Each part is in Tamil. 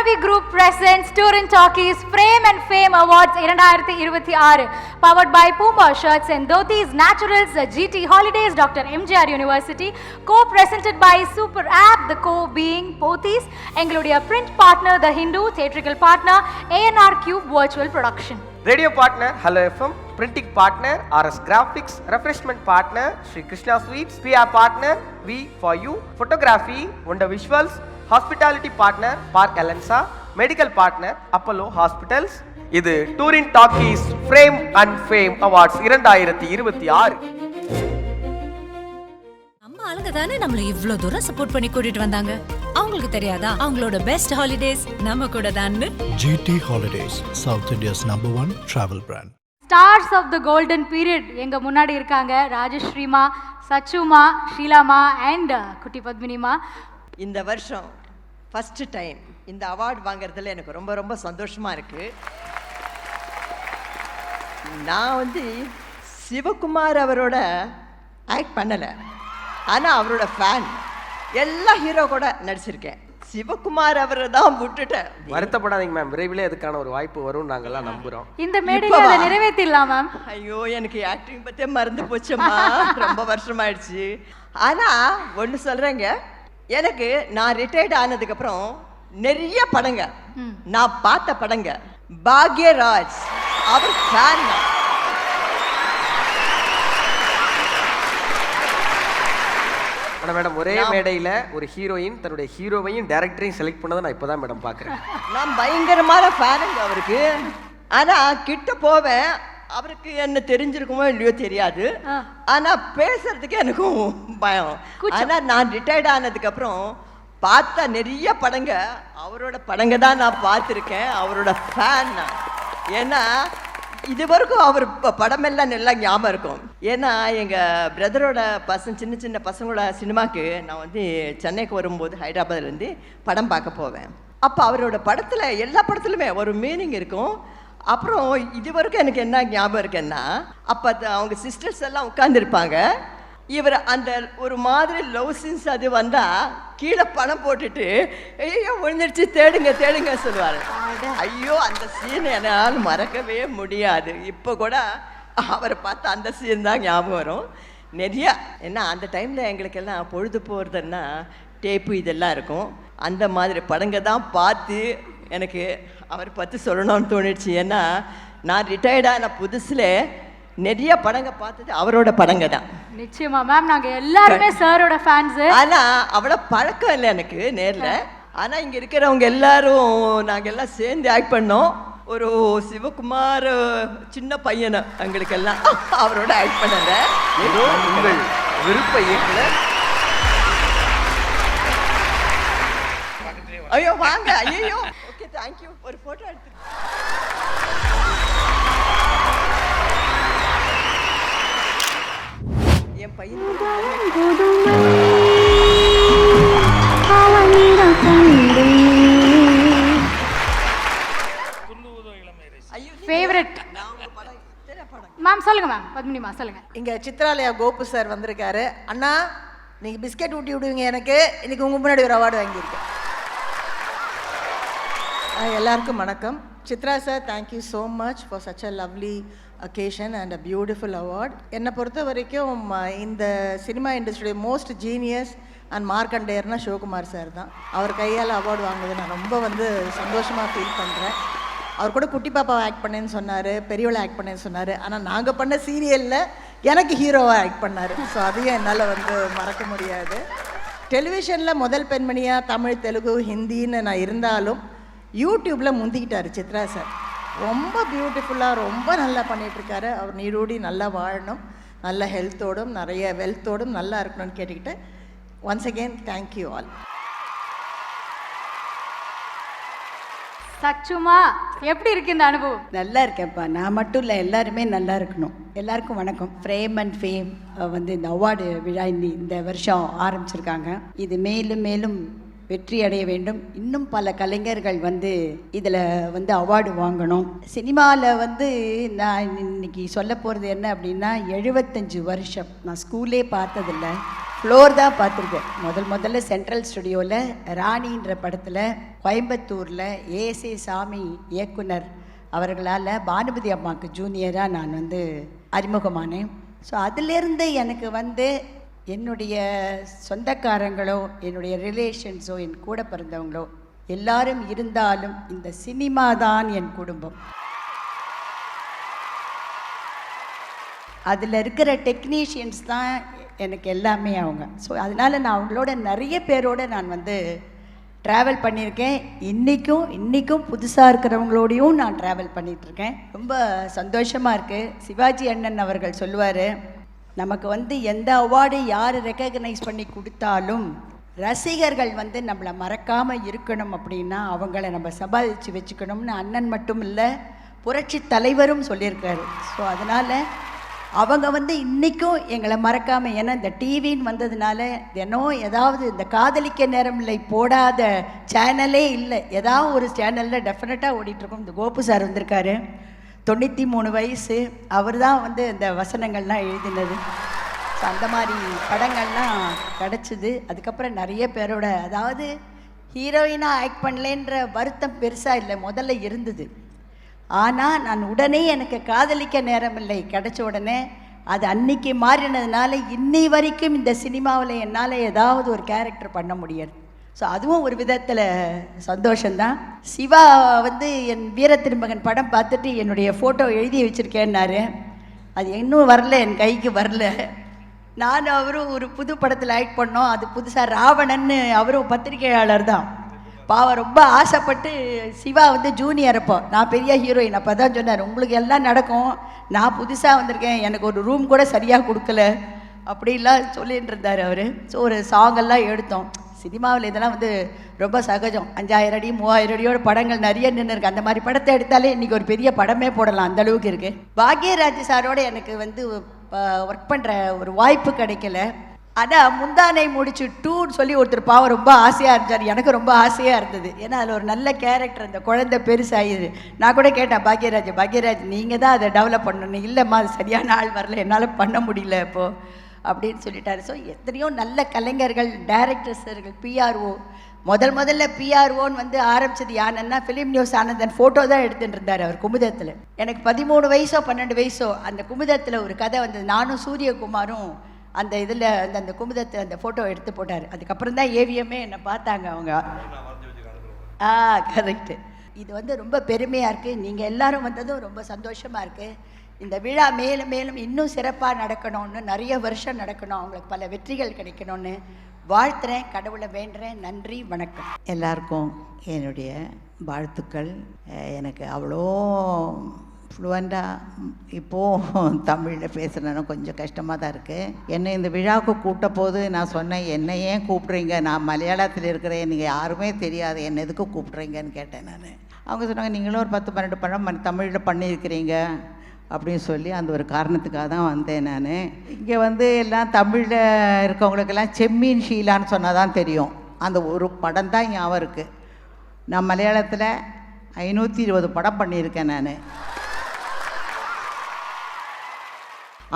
Ravi Group presents Turin Talkies Frame and Fame Awards 2026, powered by Puma Shirts and Dhotis Naturals, GT Holidays, Dr. MGR University, co-presented by Super App, the co being Pothis, எங்களுடைய print partner The Hindu, theatrical partner ANR Cube Virtual Production. Radio partner Hello FM, printing partner RS Graphics, refreshment partner Sri Krishna Sweets, PR partner V for You, photography Wonder Visuals, hospitality partner Park Alensa, medical partner Apollo Hospitals. இது touring talkies frame and fame awards 2026. ஆளுங்க தானே நம்மள இவ்ளோ தூரம் சப்போர்ட் பண்ணி கூட்டிட்டு வந்தாங்க. அவங்களுக்கு தெரியாதா அவங்களோட பெஸ்ட் ஹாலிடேஸ் நம்ம கூட தான்னு. GT Holidays, South India's #1 travel brand. Stars of the golden period எங்க முன்னாடி இருக்காங்க ராஜஸ்ரீமா, சச்சுமா, ஷீலாமா அண்ட் குட்டி பத்மினிமா. இந்த வருஷம் ஃபர்ஸ்ட் டைம் இந்த அவார்ட் வாங்குறதுல எனக்கு ரொம்ப ரொம்ப சந்தோஷமா இருக்கு. நான் சிவகுமார் அவரோட ஆக்ட் பண்ணலை, ஆனால் அவரோட ஃபேன். எல்லா ஹீரோ கூட நடிச்சிருக்கேன், சிவகுமார் அவரை தான் விட்டுட்டேன். வருத்தப்படாதீங்க மேம், விரைவிலே அதுக்கான ஒரு வாய்ப்பு வரும், நாங்கெல்லாம் நம்புறோம். இந்த மேடையில அதை நிறைவேற்றிடலாம் மேம். ஐயோ, எனக்கு ஆக்டிங் பற்றியே மறந்து போச்சம்மா, ரொம்ப வருஷமாயிடுச்சு. ஆனால் ஒன்று சொல்கிறேங்க, எனக்கு நான் ரிட்டையர்ட் ஆனதுக்கப்புறம் நிறைய படங்க நான் பார்த்த படங்க. பாக்யராஜ் அவர் ஃபேன் தான். மேடம், ஒரே மேடையில் ஒரு ஹீரோயின் தன்னுடைய ஹீரோவையும் டைரக்டரையும் செலக்ட் பண்ணதை நான் இப்போதான் மேடம் பார்க்குறேன். நான் பயங்கரமான ஃபேனுங்க அவருக்கு. ஆனால் கிட்ட போவேன், அவருக்கு என்ன தெரிஞ்சிருக்குமோ இல்லையோ தெரியாது, ஆனால் பேசுறதுக்கு எனக்கும் பயம். ஆனால் நான் ரிட்டையர்ட் ஆனதுக்கப்புறம் பார்த்த நிறைய படங்க அவரோட படங்க தான் நான் பார்த்துருக்கேன். அவரோட ஃபேன் நான். ஏன்னா இது வரைக்கும் அவர் படமெல்லாம் நல்லா ஞாபகம் இருக்கும். ஏன்னா எங்கள் பிரதரோட சின்ன சின்ன பசங்களோட சினிமாவுக்கு நான் சென்னைக்கு வரும்போது ஹைதராபாத்லேருந்து படம் பார்க்க போவேன். அப்போ அவரோட படத்தில் எல்லா படத்துலையுமே ஒரு மீனிங் இருக்கும். அப்புறம் இது வரைக்கும் எனக்கு என்ன ஞாபகம் இருக்குன்னா, அப்போ அவங்க சிஸ்டர்ஸ் எல்லாம் உட்காந்துருப்பாங்க, இவர் அந்த ஒரு மாதிரி லவ் சீன்ஸ் அது வந்தால் கீழே பணம் போட்டுட்டு ஐயோ விழுந்துருச்சு தேடுங்க தேடுங்க சொல்லுவார். ஐயோ, அந்த சீன் என்னால் மறக்கவே முடியாது. இப்போ கூட அவரை பார்த்து அந்த சீன் தான் ஞாபகம் வரும் நிறையா. ஏன்னா அந்த டைமில் எங்களுக்கெல்லாம் பொழுது போகிறதுன்னா டேப்பு இதெல்லாம் இருக்கும். அந்த மாதிரி படங்க தான் பார்த்து எனக்கு அவர் பற்றி சொல்லணும்னு தோணிடுச்சு. ஏன்னா நான் ரிட்டையர்டான புதுசில் நிறைய படங்க பார்த்தது அவரோட படங்க தான். நிச்சயமா மேம், நாங்க எல்லாருமே சாரோட ஃபேன்ஸ். ஆனா அவ்வளோ பழக்கம் இல்லை எனக்கு நேரில். ஆனா இங்க இருக்கிறவங்க எல்லாரும் நாங்க எல்லாம் சேர்ந்து ஆக்ட் பண்ணோம். ஒரு சிவகுமார் சின்ன பையனை எங்களுக்கெல்லாம் அவரோட ஆக்ட் பண்ணல. உங்கள் விருப்ப இயக்குனர். ஐயோ வாங்க. ஐயோ, ஓகே, தேங்க்யூ. ஒரு போட்டோ எடுத்து என் பையன் ஃபேவரட் மேம். சொல்லுங்க மேம், பத்மினிமா சொல்லுங்க. இங்க சித்ராலயா கோபு சார் வந்திருக்காரு. அண்ணா, நீங்க பிஸ்கெட் ஊட்டி விடுவீங்க எனக்கு. இன்னைக்கு உங்க முன்னாடி ஒரு அவார்டு வாங்கியிருக்கேன். எல்லாருக்கும் வணக்கம். Chitra sir, thank you so much for such a lovely occasion and a beautiful award. என்னை பொறுத்த வரைக்கும் இந்த சினிமா இண்டஸ்ட்ரியோட மோஸ்ட் ஜீனியஸ் அண்ட் மார்க்கண்டேயர்னா சிவகுமார் சார் தான். அவர் கையால் அவார்டு வாங்குது நான் ரொம்ப சந்தோஷமாக ஃபீல் பண்ணுறேன். அவர் கூட குட்டி பாப்பாவை ஆக்ட் பண்ணேன்னு சொன்னார், பெரியவளை ஆக்ட் பண்ணேன்னு சொன்னார். ஆனால் நாங்கள் பண்ண சீரியலில் எனக்கு ஹீரோவாக ஆக்ட் பண்ணார். ஸோ அதையும் என்னால் மறக்க முடியாது. டெலிவிஷனில் முதல் பெண்மணியாக தமிழ், தெலுங்கு, ஹிந்தின்னு நான் இருந்தாலும் யூடியூப்பில் முந்திக்கிட்டார் சித்ரா சார். ரொம்ப பியூட்டிஃபுல்லாக ரொம்ப நல்லா பண்ணிகிட்ருக்காரு. அவர் நீடூடி நல்லா வாழணும், நல்ல ஹெல்த்தோடும் நிறைய வெல்த்தோடும் நல்லா இருக்கணும்னு கேட்டுக்கிட்டு ஒன்ஸ் அகெயின் தேங்க்யூ ஆல். சச்சுமா, எப்படி இருக்கு இந்த அனுபவம்? நல்லா இருக்கேன்ப்பா. நான் மட்டும் இல்லை, எல்லாருமே நல்லா இருக்கணும். எல்லாருக்கும் வணக்கம். ஃப்ரேம் அண்ட் ஃபேம் இந்த அவார்டு விழா இந்த வருஷம் ஆரம்பிச்சிருக்காங்க. இது மேலும் மேலும் வெற்றி அடைய வேண்டும். இன்னும் பல கலைஞர்கள் இதில் அவார்டு வாங்கணும். சினிமாவில் நான் இன்னைக்கு சொல்ல போகிறது என்ன அப்படின்னா, 75 வருஷம் நான் ஸ்கூலே பார்த்ததில்லை. ஃப்ளோர் தான் பார்த்துருக்கேன். முதல்ல சென்ட்ரல் ஸ்டுடியோவில் ராணின்ற படத்தில் கோயம்புத்தூரில் ஏசி சாமி இயக்குனர் அவர்களால் பானுமதி அம்மாவுக்கு ஜூனியராக நான் வந்து அறிமுகமானேன். ஸோ அதிலேருந்து எனக்கு வந்து என்னுடைய சொந்தக்காரங்களோ என்னுடைய ரிலேஷன்ஸோ என் கூட பிறந்தவங்களோ எல்லாரும் இருந்தாலும் இந்த சினிமா தான் என் குடும்பம். அதில் இருக்கிற டெக்னீஷியன்ஸ் தான் எனக்கு எல்லாமே அவங்க. ஸோ அதனால் நான் அவங்களோட நிறைய பேரோடு நான் வந்து ட்ராவல் பண்ணியிருக்கேன். இன்றைக்கும் புதுசாக இருக்கிறவங்களோடையும் நான் ட்ராவல் பண்ணிகிட்ருக்கேன். ரொம்ப சந்தோஷமாக இருக்குது. சிவாஜி அண்ணன் அவர்கள் சொல்லுவார், நமக்கு வந்து எந்த அவார்டு யார் ரெக்கக்னைஸ் பண்ணி கொடுத்தாலும் ரசிகர்கள் வந்து நம்மளை மறக்காமல் இருக்கணும் அப்படின்னா அவங்கள நம்ம சம்பாதிச்சு வச்சுக்கணும்னு அண்ணன் மட்டும் இல்லை, புரட்சி தலைவரும் சொல்லியிருக்காரு. ஸோ அதனால் அவங்க வந்து இன்றைக்கும் எங்களை மறக்காமல், ஏன்னா இந்த டிவின்னு வந்ததுனால ஏதாவது இந்த காதலிக்க நேரம் இல்லை போடாத சேனலே இல்லை. ஏதாவது ஒரு சேனலில் டெஃபினட்டாக ஓடிட்டுருக்கோம். இந்த கோபு சார் வந்திருக்காரு, 93 வயசு. அவர் தான் வந்து இந்த வசனங்கள்லாம் எழுதினது. ஸோ அந்த மாதிரி படங்கள்லாம் கிடச்சிது. அதுக்கப்புறம் நிறைய பேரோட, அதாவது ஹீரோயினாக ஆக்ட் பண்ணலேன்ற வருத்தம் பெருசாக இல்லை, முதல்ல இருந்தது. ஆனால் நான் உடனே எனக்கு காதலிக்க நேரம் இல்லை கிடைச்ச உடனே அது அன்னைக்கு மாறினதுனால இன்னை வரைக்கும் இந்த சினிமாவில் என்னால் ஏதாவது ஒரு கேரக்டர் பண்ண முடியாது. ஸோ அதுவும் ஒரு விதத்தில் சந்தோஷந்தான். சிவா வந்து என் வீரத்திருமகன் படம் பார்த்துட்டு என்னுடைய ஃபோட்டோ எழுதி வச்சுருக்கேன்னாரு. அது இன்னும் வரல, என் கைக்கு வரல. நான் அவரும் ஒரு புது படத்தில் ஆக்ட் பண்ணோம். அது புதுசாக ராவணன்னு, அவரும் பத்திரிகையாளர் தான். பாவம் ரொம்ப ஆசைப்பட்டு சிவா வந்து ஜூனியர், அப்போ நான் பெரிய ஹீரோயின். அப்போ தான் சொன்னார், உங்களுக்கு எல்லாம் நடக்கும், நான் புதுசாக வந்திருக்கேன், எனக்கு ஒரு ரூம் கூட சரியாக கொடுக்கல அப்படிலாம் சொல்லிட்டு இருந்தார் அவர். ஸோ ஒரு சாங்கெல்லாம் எடுத்தோம். சினிமாவில் இதெல்லாம் வந்து ரொம்ப சகஜம். 5000 அடி 3000 அடியோட படங்கள் நிறைய நின்று இருக்குது. அந்த மாதிரி படத்தை எடுத்தாலே இன்றைக்கி ஒரு பெரிய படமே போடலாம், அந்தளவுக்கு இருக்குது. பாக்யராஜ் சாரோட எனக்கு வந்து ஒர்க் பண்ணுற ஒரு வாய்ப்பு கிடைக்கல. ஆனால் முந்தானை முடிச்சு டூன்னு சொல்லி ஒருத்தர் பாவம் ரொம்ப ஆசையாக இருந்தார். எனக்கு ரொம்ப ஆசையாக இருந்தது, ஏன்னா அதில் ஒரு நல்ல கேரக்டர், அந்த குழந்தை பெருசாகிது. நான் கூட கேட்டேன் பாக்யராஜ் நீங்கள் தான் அதை டெவலப் பண்ணணும். இல்லைம்மா, அது சரியான ஆள் வரல, என்னால் பண்ண முடியல இப்போது அப்படின்னு சொல்லிட்டாரு. ஸோ எத்தனையோ நல்ல கலைஞர்கள், டைரக்டர்ஸர்கள், பிஆர்ஓ, முதல்ல பிஆர்ஓன்னு வந்து ஆரம்பித்தது யாருன்னா ஃபிலிம் நியூஸ் ஆனந்தன் ஃபோட்டோ தான் எடுத்துகிட்டு இருந்தார் அவர் குமுதத்தில். எனக்கு 13 வயசோ 12 வயசோ அந்த குமுதத்தில் ஒரு கதை வந்தது. நானும் சூரியகுமாரும் அந்த இதில் அந்த குமுதத்தை அந்த ஃபோட்டோ எடுத்து போட்டார். அதுக்கப்புறம் தான் ஏவிஎம்மே என்னை பார்த்தாங்க அவங்க. கரெக்டு. இது வந்து ரொம்ப பெருமையாக இருக்குது. நீங்கள் எல்லோரும் வந்ததும் ரொம்ப சந்தோஷமாக இருக்குது. இந்த விழா மேலும் மேலும் இன்னும் சிறப்பாக நடக்கணும்னு, நிறைய வருஷம் நடக்கணும், அவங்களுக்கு பல வெற்றிகள் கிடைக்கணும்னு வாழ்த்துறேன், கடவுளை வேண்டுறேன். நன்றி, வணக்கம். எல்லாருக்கும் என்னுடைய வாழ்த்துக்கள். எனக்கு அவ்வளோ ஃப்ளூவெண்ட்டாக இப்போது தமிழில் பேசுகிறேன்னா கொஞ்சம் கஷ்டமாக தான் இருக்குது. என்னை இந்த விழாவுக்கு கூப்பிட்ட போது நான் சொன்னேன், என்னை ஏன் கூப்பிட்றீங்க, நான் மலையாளத்தில் இருக்கிறேன், நீங்கள் யாருமே தெரியாது, என்னை எதுக்கு கூப்பிட்றீங்கன்னு கேட்டேன் நான். அவங்க சொன்னாங்க, நீங்களும் ஒரு 10-12 படம் தமிழில் பண்ணியிருக்கிறீங்க அப்படின்னு சொல்லி அந்த ஒரு காரணத்துக்காக தான் வந்தேன் நான். இங்கே வந்து எல்லாம் தமிழில் இருக்கவங்களுக்கெல்லாம் செம்மீன் ஷீலான்னு சொன்னால் தான் தெரியும். அந்த ஒரு படம் தான் ஞாபகம் இருக்குது. நான் மலையாளத்தில் 520 படம் பண்ணியிருக்கேன் நான்.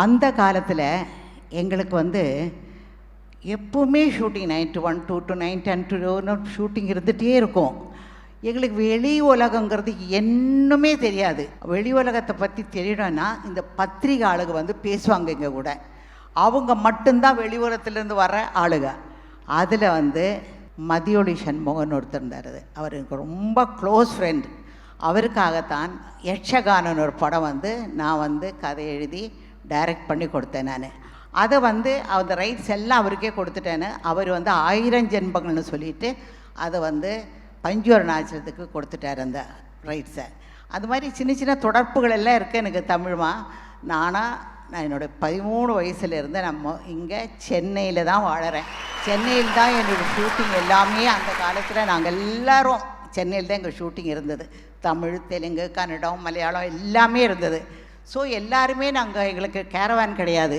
அந்த காலத்தில் எங்களுக்கு வந்து எப்போவுமே ஷூட்டிங் 91 to 9 ஷூட்டிங் இருந்துகிட்டே இருக்கும். எங்களுக்கு வெளி உலகங்கிறது என்னமே தெரியாது. வெளி உலகத்தை பற்றி தெரியணும்னா இந்த பத்திரிகை ஆளுங்க வந்து பேசுவாங்க எங்கள் கூட. அவங்க மட்டும்தான் வெளி உலகத்துலேருந்து வர ஆளுங்க. அதில் வந்து மதியொளி சண்முகன் ஒருத்தர் இருந்தார். அவர் எனக்கு ரொம்ப க்ளோஸ் ஃப்ரெண்ட். அவருக்காகத்தான் யட்சகானன் ஒரு படம் வந்து நான் வந்து கதை எழுதி டைரக்ட் பண்ணி கொடுத்தேன் நான். அதை வந்து அந்த ரைட்ஸ் எல்லாம் அவருக்கே கொடுத்துட்டேன்னு. அவர் வந்து 1000 ஜென்மங்கள்னு சொல்லிவிட்டு அதை வந்து பஞ்சோர நாச்சத்துக்கு கொடுத்துட்டார் அந்த ரைட்ஸை. அது மாதிரி சின்ன சின்ன தொடர்புகள் எல்லாம் இருக்குது எனக்கு தமிழ்மா. நான் என்னோடய 13 வயசுலேருந்து நம்ம இங்கே சென்னையில் தான் வாழறேன். சென்னையில் தான் என்னோடய ஷூட்டிங் எல்லாமே. அந்த காலத்தில் நாங்கள் எல்லோரும் சென்னையில் தான் எங்கள் ஷூட்டிங் இருந்தது. தமிழ், தெலுங்கு, கன்னடம், மலையாளம் எல்லாமே இருந்தது. ஸோ எல்லாருமே எங்களுக்கு கேரவான் கிடையாது.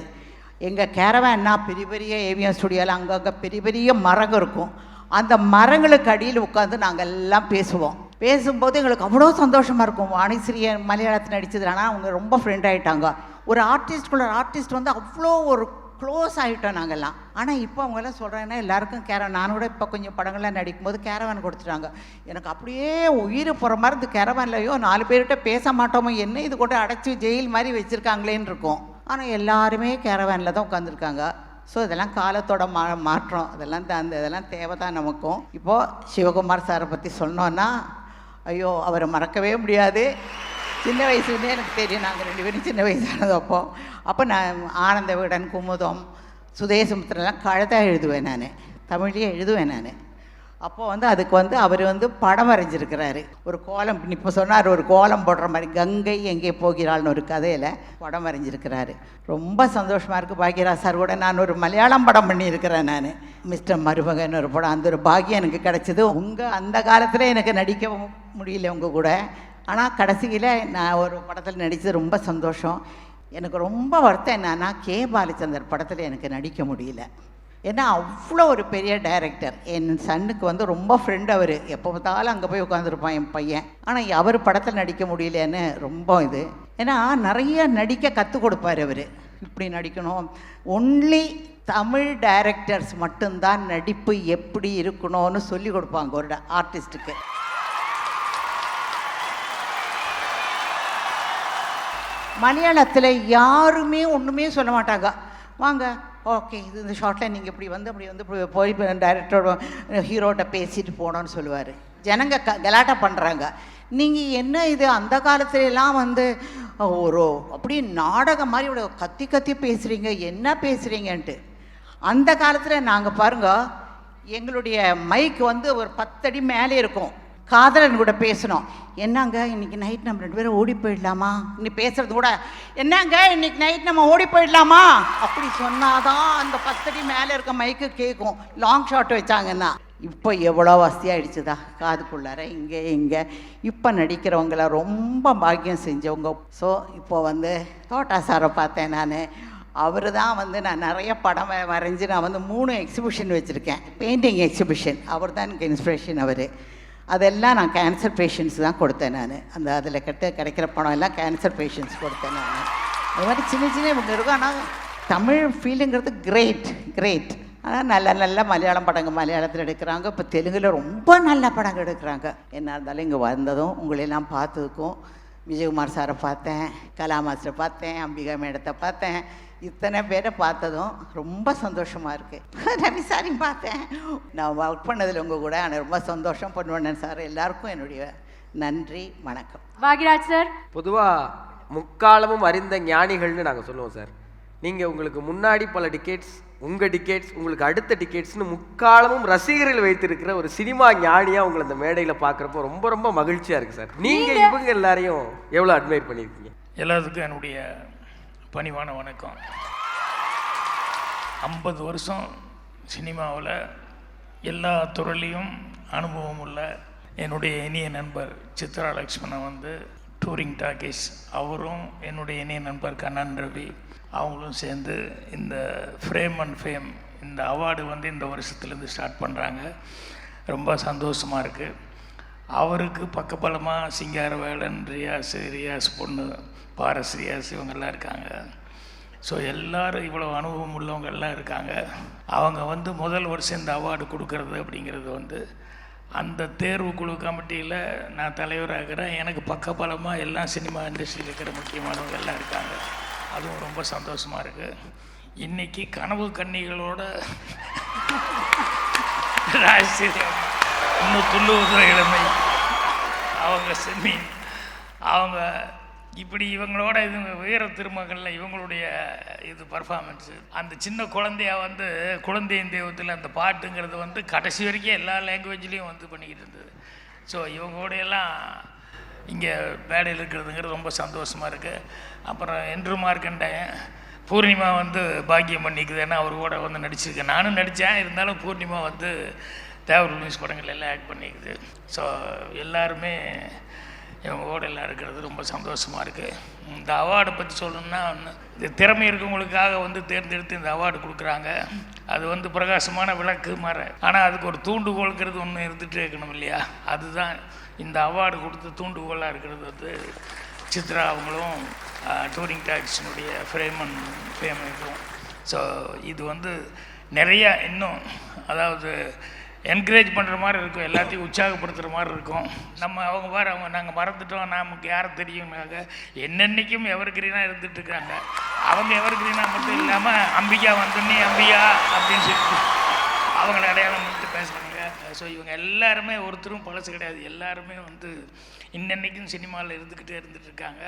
எங்கள் கேரவான்னா பெரிய பெரிய ஏவிஎம் ஸ்டுடியோவில் அங்கங்கே பெரிய பெரிய மரங்கள் இருக்கும். அந்த மரங்களுக்கு அடியில் உட்காந்து நாங்கள் எல்லாம் பேசும்போது எங்களுக்கு அவ்வளோ சந்தோஷமாக இருக்கும். வாணிஸ்ரீ மலையாளத்தில் நடித்தது. ஆனால் அவங்க ரொம்ப ஃப்ரெண்ட் ஆகிட்டாங்க. ஒரு ஆர்டிஸ்ட் வந்து அவ்வளோ ஒரு க்ளோஸ் ஆகிட்டோம் நாங்கள்லாம். ஆனால் இப்போ அவங்கெல்லாம் சொல்கிறேன்னா எல்லாருக்கும் கேரவன், நான் கூட இப்போ கொஞ்சம் படங்கள்லாம் நடிக்கும்போது கேரவான் கொடுத்துட்டாங்க. எனக்கு அப்படியே உயிர் போகிற மாதிரி இந்த கேரவான்லையோ 4 பேர்கிட்ட பேச மாட்டோமோ, என்ன இது கூட அடைச்சி ஜெயில் மாதிரி வச்சுருக்காங்களேன்னு இருக்கும். ஆனால் எல்லாருமே கேரவானில் தான் உட்காந்துருக்காங்க. ஸோ இதெல்லாம் காலத்தோட மாற்றம், இதெல்லாம் தேவை தான் நமக்கும். இப்போது சிவகுமார் சாரை பற்றி சொன்னோன்னா ஐயோ அவரை மறக்கவே முடியாது. சின்ன வயசுலேருந்தே எனக்கு தெரியும், நாங்கள் 2 பேரும் சின்ன வயசானது. அப்போ நான் ஆனந்த விகடன், குமுதம், சுதேசமுத்திரெல்லாம் கழுதா எழுதுவேன், நான் தமிழ்லேயே எழுதுவேன் நான். அப்போது அதுக்கு அவர் படம் வரைஞ்சிருக்கிறாரு. ஒரு கோலம், இப்போ சொன்னார், ஒரு கோலம் போடுற மாதிரி கங்கை எங்கே போகிறாள்னு ஒரு கதையில் படம் வரைஞ்சிருக்கிறாரு. ரொம்ப சந்தோஷமாக இருக்குது. பாக்யராஜ் சார் கூட நான் ஒரு மலையாளம் படம் பண்ணியிருக்கிறேன் நான், மிஸ்டர் மருமகன் ஒரு படம். அந்த ஒரு பாக்கியம் எனக்கு கிடச்சிது. அந்த காலத்தில் எனக்கு நடிக்க முடியல உங்கள் கூட, ஆனால் கடைசியில் நான் ஒரு படத்தில் நடித்தது ரொம்ப சந்தோஷம். எனக்கு ரொம்ப வருத்தம் என்னன்னா, கே பாலச்சந்தர் படத்தில் எனக்கு நடிக்க முடியல. ஏன்னா அவ்வளோ ஒரு பெரிய டைரக்டர். என் சன்னுக்கு ரொம்ப ஃப்ரெண்ட் அவர். எப்போ பார்த்தாலும் அங்கே போய் உட்காந்துருப்பான் என் பையன். ஆனால் அவர் படத்தில் நடிக்க முடியலன்னு ரொம்ப இது. ஏன்னா நிறைய நடிக்க கற்றுக் கொடுப்பார் அவர். இப்படி நடிக்கணும். ஒன்லி தமிழ் டைரக்டர்ஸ் மட்டும்தான் நடிப்பு எப்படி இருக்கணும்னு சொல்லி கொடுப்பாங்க ஒரு ஆர்டிஸ்ட்டுக்கு. மலையாளத்தில் யாருமே ஒன்றுமே சொல்ல மாட்டாங்க. வாங்க, ஓகே, இது இந்த ஷார்ட்டில் நீங்கள் இப்படி இப்படி போய் டைரக்டரோட ஹீரோட்ட பேசிட்டு போனோன்னு சொல்லுவார். ஜனங்க கலாட்டா பண்ணுறாங்க. நீங்கள் என்ன இது, அந்த காலத்துலலாம் ஒரு அப்படி நாடகம் மாதிரி இவ்வளோ கத்தி கத்தி பேசுகிறீங்க, என்ன பேசுகிறீங்கன்ட்டு. அந்த காலத்தில் நாங்கள் பாருங்கள், எங்களுடைய மைக் ஒரு 10 அடி மேலே இருக்கும். காதலன் கூட பேசணும். என்னங்க இன்றைக்கி நைட் நம்ம 2 பேரும் ஓடி போயிடலாமா, இன்னைக்கு பேசுகிறது கூட என்னங்க இன்றைக்கி நைட் நம்ம ஓடி போயிடலாமா அப்படி சொன்னாதான் அந்த 10 அடி மேலே இருக்க மைக்கு கேட்கும். லாங் ஷாட் வச்சாங்கன்னா. இப்போ எவ்வளோ வசதியாகிடுச்சுதா, காதுக்குள்ளார இங்கே இப்போ நடிக்கிறவங்கள ரொம்ப பாக்கியம் செஞ்சவங்க. ஸோ இப்போது தோட்டா சாரை பார்த்தேன் நான். அவர் தான் நான் நிறைய படம் வரைஞ்சி நான் 3 எக்ஸிபிஷன் வச்சுருக்கேன், பெயிண்டிங் எக்ஸிபிஷன். அவர் தான் எனக்கு இன்ஸ்பிரேஷன். அவர் அதெல்லாம் நான் கேன்சர் பேஷண்ட்ஸ் தான் கொடுத்தேன் நான். அதில் கிடைக்கிற பணம் எல்லாம் கேன்சர் பேஷண்ட்ஸ் கொடுத்தேன் நான். அது மாதிரி சின்ன இவங்க இருக்கும். ஆனால் தமிழ் ஃபீலுங்கிறது கிரேட். ஆனால் நல்ல மலையாளம் படங்கள் மலையாளத்தில் எடுக்கிறாங்க. இப்போ தெலுங்கில் ரொம்ப நல்ல படங்கள் எடுக்கிறாங்க. என்ன இருந்தாலும் இங்கே வந்ததும் உங்களெல்லாம் பார்த்ததுக்கும், விஜயகுமார் சாரை பார்த்தேன், கலா மாஸ்டரை பார்த்தேன், அம்பிகா மேடத்தை பார்த்தேன், இத்தனை பேரை பார்த்ததும் ரொம்ப சந்தோஷமாக இருக்குது. ரவி சாரையும் பார்த்தேன். நான் ஒர்க் பண்ணதில் உங்கள் கூட ஆனால் ரொம்ப சந்தோஷம். பண்ணுவேன் சார். எல்லாருக்கும் என்னுடைய நன்றி, வணக்கம். பாக்யராஜ் சார், பொதுவாக முக்காலமும் அறிந்த ஞானிகள்னு நாங்கள் சொல்லுவோம் சார். நீங்கள் உங்களுக்கு முன்னாடி பல டிக்கெட்ஸ், உங்கள் டிக்கெட்ஸ், உங்களுக்கு அடுத்த டிக்கெட்ஸ்னு முக்காலமும் ரசிகர்கள் வைத்திருக்கிற ஒரு சினிமா ஞானியாக உங்களை அந்த மேடையில் பார்க்குறப்போ ரொம்ப ரொம்ப மகிழ்ச்சியாக இருக்குது சார். நீங்கள் இவங்க எல்லாரையும் எவ்வளோ அட்மையர் பண்ணியிருக்கீங்க? எல்லாத்துக்கும் என்னுடைய பணிவான வணக்கம். 50 வருஷம் சினிமாவில் எல்லா துறையிலையும் அனுபவம் உள்ள என்னுடைய இனிய நண்பர் சித்ரா லக்ஷ்மணன் டூரிங் டாக்கீஸ், அவரும் என்னுடைய இனிய நண்பர் கண்ணன் ரவி, அவங்களும் சேர்ந்து இந்த ஃப்ரேம் அண்ட் ஃபேம் இந்த அவார்டு இந்த வருஷத்துலேருந்து ஸ்டார்ட் பண்ணுறாங்க. ரொம்ப சந்தோஷமாக இருக்குது. அவருக்கு பக்கபலமாக சிங்காரவேலன், ரியாஸ் பொண்ணு பாரஸ், ரியாஸ் இவங்கெல்லாம் இருக்காங்க. ஸோ எல்லோரும் இவ்வளோ அனுபவம் உள்ளவங்கெல்லாம் இருக்காங்க. அவங்க முதல் வருஷம் இந்த அவார்டு கொடுக்கறது அப்படிங்கிறது அந்த தேர்வு குழு கமிட்டியில் நான் தலைவராகிறேன். எனக்கு பக்கபலமாக எல்லாம் சினிமா இண்டஸ்ட்ரியில் இருக்கிற முக்கியமானவங்க எல்லாம் இருக்காங்க. அதுவும் ரொம்ப சந்தோஷமாக இருக்குது. இன்றைக்கி கனவு கன்னிகளோட ராஜ்சீரியம், இன்னும் துள்ளுவதுற இளமை, அவங்க செம்மீன், அவங்க இப்படி இவங்களோட வீர திருமகளில் இவங்களுடைய பர்ஃபார்மன்ஸு, அந்த சின்ன குழந்தையா குழந்தையின் தெய்வத்தில் அந்த பாட்டுங்கிறது கடைசி வரைக்கும் எல்லா லாங்குவேஜ்லேயும் பண்ணிக்கிட்டு இருந்தது. ஸோ இவங்களோடையெல்லாம் இங்கே மேடையில் இருக்கிறதுங்கிறது ரொம்ப சந்தோஷமாக இருக்குது. அப்புறம் என்று மார்க்கண்டேன் பூர்ணிமா பாக்கியம் பண்ணிக்குது. ஏன்னா அவர் கூட நடிச்சிருக்கேன், நானும் நடித்தேன். இருந்தாலும் பூர்ணிமா தேவர் நியூஸ் படங்கள் எல்லாம் ஆக்ட் பண்ணிக்குது. ஸோ எல்லாருமே இவங்களோட எல்லாம் இருக்கிறது ரொம்ப சந்தோஷமாக இருக்குது. இந்த அவார்டை பற்றி சொல்லணும்னா, இந்த திறமை இருக்கவங்களுக்காக தேர்ந்தெடுத்து இந்த அவார்டு கொடுக்குறாங்க. அது பிரகாசமான விளக்கு மாதிரி. ஆனால் அதுக்கு ஒரு தூண்டுகோளுங்கிறது ஒன்று இருந்துகிட்டே இருக்கணும் இல்லையா? அதுதான் இந்த அவார்டு கொடுத்து தூண்டுகோலாக இருக்கிறது சித்ரா அவங்களும் டூரிங் டாக்ஸினுடைய ஃப்ரேம் அண்ட் ஃபேம் இருக்கும். ஸோ இது வந்து நிறைய இன்னும் அதாவது என்கரேஜ் பண்ணுற மாதிரி இருக்கும், எல்லாத்தையும் உற்சாகப்படுத்துகிற மாதிரி இருக்கும். அவங்க நாங்கள் மறந்துட்டோம், நமக்கு யாரை தெரியும்னாக்க என்னென்னைக்கும் எவர் கிரீனாக இருந்துகிட்ருக்காங்க. அவங்க எவர் கிரீனாக மட்டும் இல்லாமல் அம்பிகா வந்துன்னே அம்பிகா அப்படின்னு சொல்லிட்டு அவங்கள அடையாளம் பண்ணிட்டு பேசுகிறாங்க. ஸோ இவங்க எல்லாருமே ஒருத்தரும் பழசு கிடையாது, எல்லாருமே வந்து இன்னன்னைக்கும் சினிமாவில் இருந்துகிட்ருக்காங்க,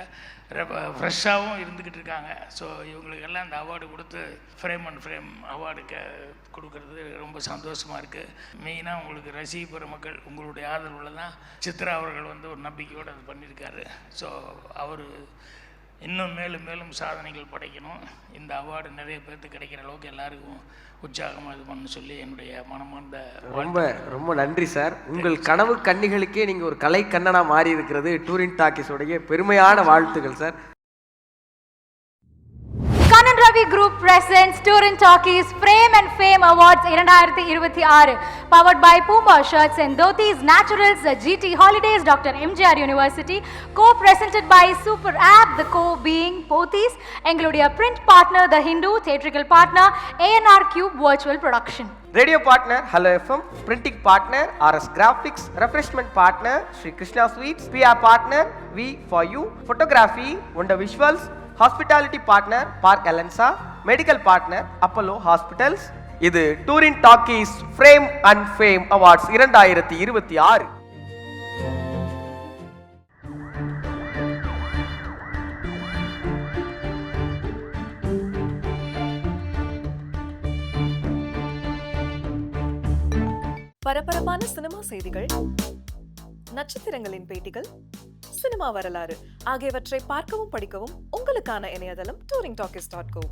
ஃப்ரெஷ்ஷாகவும் இருந்துக்கிட்டு இருக்காங்க. ஸோ இவங்களுக்கெல்லாம் இந்த அவார்டு கொடுத்து ஃப்ரேம் அண்ட் ஃப்ரேம் அவார்டு கொடுக்கறது ரொம்ப சந்தோஷமாக இருக்குது. மெயினாக உங்களுக்கு ரசிகப்புற மக்கள் உங்களுடைய ஆதரவில் தான் சித்ரா அவர்கள் வந்து ஒரு நம்பிக்கையோடு அது பண்ணியிருக்காரு. ஸோ அவர் இன்னும் மேலும் மேலும் சாதனைகள் படைக்கணும், இந்த அவார்டு நிறைய பேருக்கு கிடைக்கிற அளவுக்கு எல்லாருக்கும் உற்சாகமாக இது பண்ண சொல்லி என்னுடைய மனமார்ந்த ரொம்ப ரொம்ப நன்றி சார். உங்கள் கனவு கன்னிகளுக்கே நீங்கள் ஒரு கலை கண்ணனாக மாறி இருக்கிறது டூரிங் டாக்கீஸோடைய பெருமையான வாழ்த்துக்கள் sir. Kanan Ravi Group presents Touring Talkies Frame and Fame Awards 2026 powered by Puma Shirts and Dhotis, Naturals, GT Holidays, Dr. MGR University, co-presented by Super App, the co being Pothys, எங்களுடைய print partner The Hindu, theatrical partner ANR Cube Virtual Production. Radio partner Hello FM, printing partner RS Graphics, refreshment partner Sri Krishna Sweets, PR partner V for You, photography Wonder Visuals, hospitality partner Park Alensa, medical partner Apollo Hospitals. இது Touring Talkies frame and fame awards 2026. பரபரப்பான சினிமா செய்திகள், நட்சத்திரங்களின் பேட்டிகள், சினிமா வரலாறு ஆகியவற்றை பார்க்கவும் படிக்கவும் உங்களுக்கான இணையதளம் touringtalkies.co.